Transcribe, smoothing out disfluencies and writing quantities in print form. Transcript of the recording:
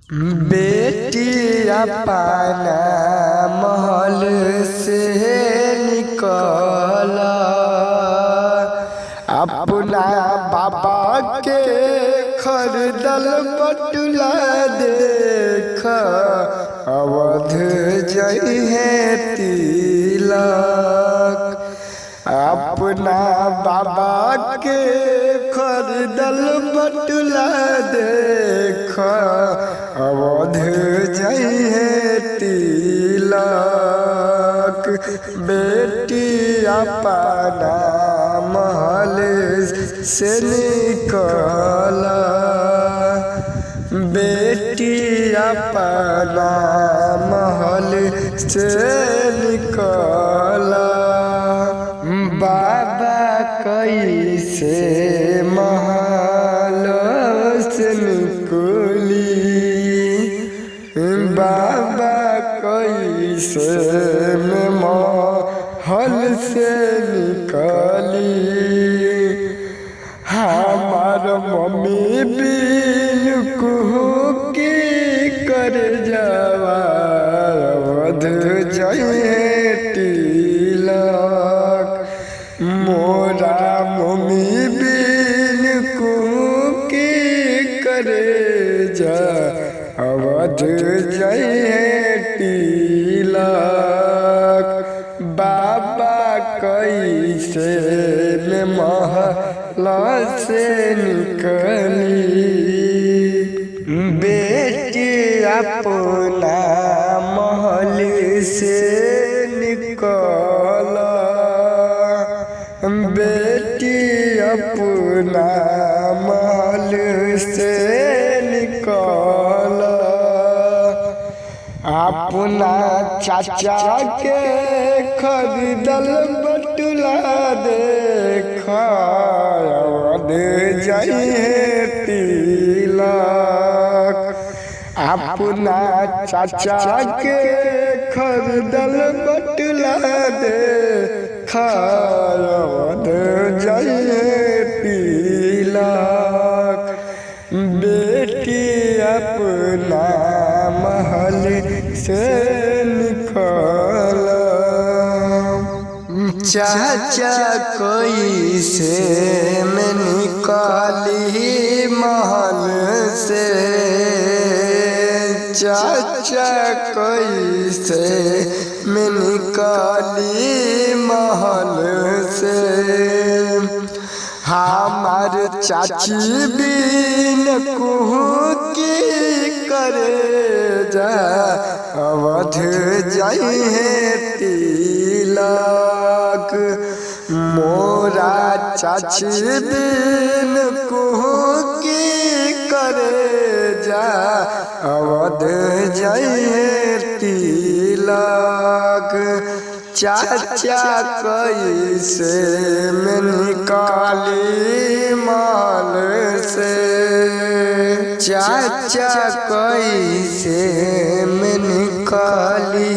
बेटी अपना महल से निकल अपना बाबा के खरीदल बटुला देख अवध जइहे तिलक। अपना बाबा के खरीदल बटुला देख अवध जइहे तिलक। बेटी अपना महल से निकल बेटी अपना महल से निकल। बाबा कैसे महल से निकली बाबा कैसे महल से निकली। हमार मम्मी बिन कुहू की कर जावा अवध जइहे तिलक। मोरा मम्मी बिन कुहू की कर जा अवध जइहे तिलक। बाबा कैसे महल से निकली बेटी अपना महल से निकल बेटी अपना महल से निकल। अपना चाचा के खरीदल बटुला देख अवध जइहे तिलक। अपना चाचा के खरीदल बटुला देख अवध जइहे तिलक। बेटी अपना महल से निकल। चाचा कैसे में निकाली महल से चाचा कैसे में निकाली महल से। हमार चाची बिन कुहू की करे जा अवध जइहे तिलक। मोरा चाची बिन कुहू की करे जा अवध जइहे तिलक। चाचा कैसे में निकाली महल से चाचा कैसे में निकाली